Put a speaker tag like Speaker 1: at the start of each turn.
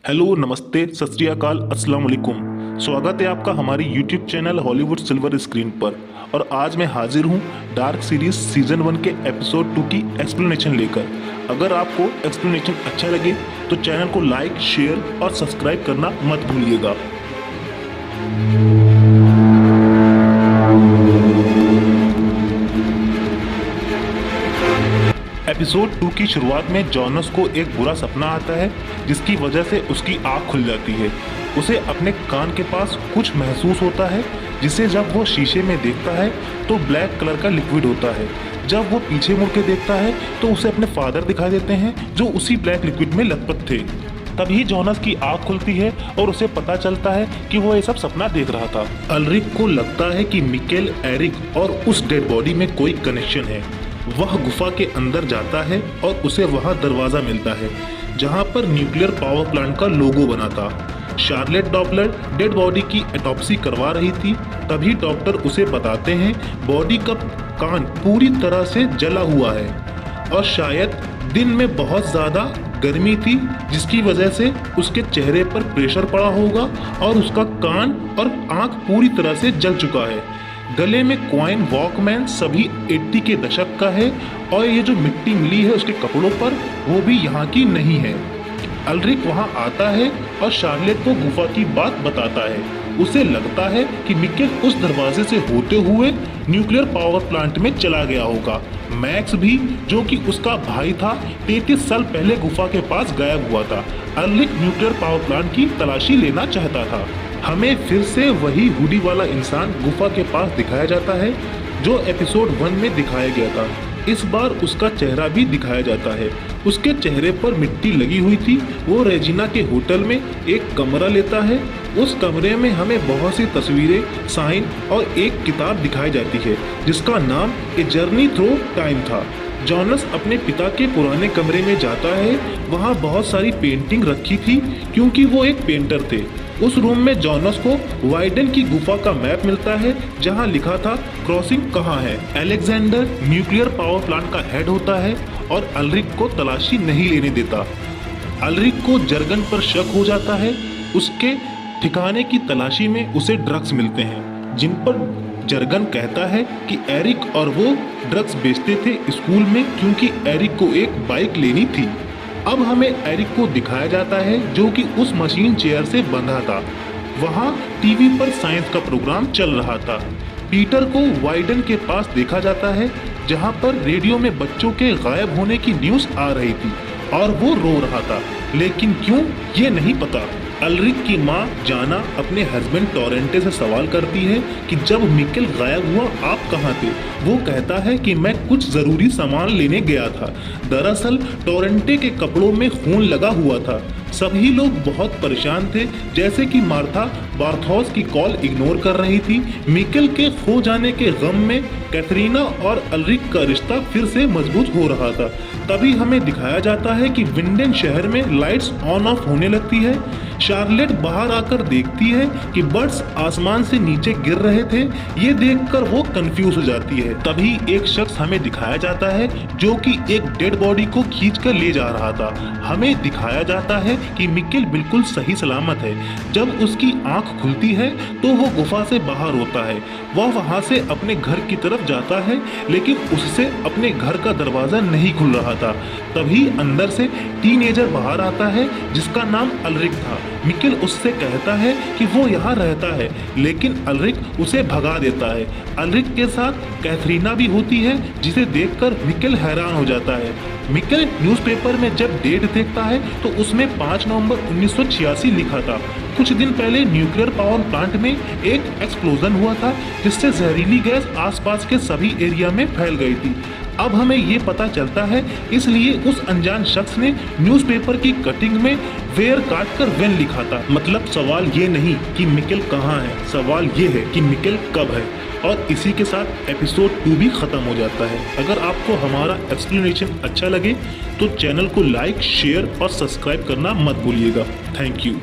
Speaker 1: Hello, नमस्ते, सत श्री अकाल, अस्सलाम वालेकुम। स्वागत है आपका हमारी YouTube channel Hollywood silver screen पर। और आज मैं हाजिर हूँ डार्क सीरीज सीजन 1 के एपिसोड 2 की एक्सप्लेनेशन लेकर। अगर आपको एक्सप्लेनेशन अच्छा लगे तो चैनल को लाइक, शेयर और सब्सक्राइब करना मत भूलिएगा। एपिसोड 2 की शुरुआत में जॉनस को एक बुरा सपना आता है जिसकी वजह से उसकी आँख खुल जाती है। उसे अपने कान के पास कुछ महसूस होता है जिसे जब वो शीशे में देखता है तो ब्लैक कलर का लिक्विड होता है। जब वो पीछे मुड़ के देखता है तो उसे अपने फादर दिखाई देते हैं जो उसी ब्लैक लिक्विड में लथपथ थे। तभी जॉनस की आँख खुलती है और उसे पता चलता है कि वो ये सब सपना देख रहा था। अल्रिक को लगता है कि मिकेल, एरिक और उस डेड बॉडी में कोई कनेक्शन है। वह गुफा के अंदर जाता है और उसे वहां दरवाजा मिलता है जहां पर न्यूक्लियर पावर प्लांट का लोगो बना था। शार्लेट डॉपलर डेड बॉडी की ऑटोप्सी करवा रही थी। तभी डॉक्टर उसे बताते हैं बॉडी का कान पूरी तरह से जला हुआ है और शायद दिन में बहुत ज़्यादा गर्मी थी जिसकी वजह से उसके चेहरे पर प्रेशर पड़ा होगा और उसका कान और आँख पूरी तरह से जल चुका है। गले में कॉइन वॉकमैन सभी 80 के दशक का है और ये जो मिट्टी मिली है उसके कपड़ों पर वो भी यहाँ की नहीं है। अल्रिक वहाँ आता है और शार्लेट को गुफा की बात बताता है। उसे लगता है कि मिकेल उस दरवाजे से होते हुए न्यूक्लियर पावर प्लांट में चला गया होगा। मैक्स भी, जो कि उसका भाई था, 33 साल पहले गुफा के पास गायब हुआ था। अल्रिक न्यूक्लियर पावर प्लांट की तलाशी लेना चाहता था। हमें फिर से वही हुडी वाला इंसान गुफा के पास दिखाया जाता है जो एपिसोड 1 में दिखाया गया था। इस बार उसका चेहरा भी दिखाया जाता है। उसके चेहरे पर मिट्टी लगी हुई थी। वो रेजिना के होटल में एक कमरा लेता है। उस कमरे में हमें बहुत सी तस्वीरें, साइन और एक किताब दिखाई जाती है जिसका नाम ए जर्नी थ्रू टाइम था। जॉनस अपने पिता के पुराने कमरे में जाता है। वहाँ बहुत सारी पेंटिंग रखी थी क्योंकि वो एक पेंटर थे। उस रूम में जॉनस को वाइडन की गुफा का मैप मिलता है जहां लिखा था क्रॉसिंग कहाँ है। अलेक्जेंडर न्यूक्लियर पावर प्लांट का हेड होता है और अल्रिक को तलाशी नहीं लेने देता। अल्रिक को जर्गन पर शक हो जाता है। उसके ठिकाने की तलाशी में उसे ड्रग्स मिलते हैं जिन पर जर्गन कहता है कि एरिक और वो ड्रग्स बेचते थे स्कूल में क्योंकि एरिक को एक बाइक लेनी थी। अब हमें एरिक को दिखाया जाता है जो कि उस मशीन चेयर से बंधा था। वहाँ टीवी पर साइंस का प्रोग्राम चल रहा था। पीटर को वाइडन के पास देखा जाता है जहाँ पर रेडियो में बच्चों के गायब होने की न्यूज़ आ रही थी और वो रो रहा था, लेकिन क्यों ये नहीं पता। अल्रिक की माँ जाना अपने हस्बैंड टोरेंटे से सवाल करती है कि जब मिकेल गायब हुआ आप कहाँ थे। वो कहता है कि मैं कुछ ज़रूरी सामान लेने गया था। दरअसल टोरेंटे के कपड़ों में खून लगा हुआ था। सभी लोग बहुत परेशान थे, जैसे कि मार्था बार्थोस की कॉल इग्नोर कर रही थी। मिकेल के खो जाने के गम में कैथरीना और अल्रिक का रिश्ता फिर से मजबूत हो रहा था। तभी हमें दिखाया जाता है कि विंडेन शहर में लाइट्स ऑन ऑफ होने लगती है। शार्लेट बाहर आकर देखती है कि बर्ड्स आसमान से नीचे गिर रहे थे। ये देखकर वो कंफ्यूज हो जाती है। तभी एक शख्स हमें दिखाया जाता है जो कि एक डेड बॉडी को खींचकर ले जा रहा था। हमें दिखाया जाता है कि मिकेल बिल्कुल सही सलामत है। जब उसकी आंख खुलती है तो वो गुफा से बाहर होता है। वह वहां से अपने घर की तरफ जाता है लेकिन उससे अपने घर का दरवाजा नहीं खुल रहा था। तभी अंदर से टीनेजर बाहर आता है जिसका नाम अल्रिक था। मिकेल उससे कहता है कि वो यहाँ रहता है, लेकिन अल्रिक उसे भगा देता है। अल्रिक के साथ कैथरीना भी होती है जिसे देखकर मिकेल हैरान हो जाता है। मिकेल न्यूज़पेपर में जब डेट देखता है तो उसमें 5 नवंबर 1986 लिखा था। कुछ दिन पहले न्यूक्लियर पावर प्लांट में एक एक्सप्लोजन हुआ था जिससे जहरीली गैस आसपास के सभी एरिया में फैल गई थी। अब हमें ये पता चलता है, इसलिए उस अनजान शख्स ने न्यूज़पेपर की कटिंग में वेयर काट कर वेन लिखा था। मतलब सवाल ये नहीं कि मिकेल कहाँ है, सवाल ये है कि मिकेल कब है। और इसी के साथ एपिसोड 2 भी ख़त्म हो जाता है। अगर आपको हमारा एक्सप्लेनेशन अच्छा लगे तो चैनल को लाइक, शेयर और सब्सक्राइब करना मत भूलिएगा। Thank you.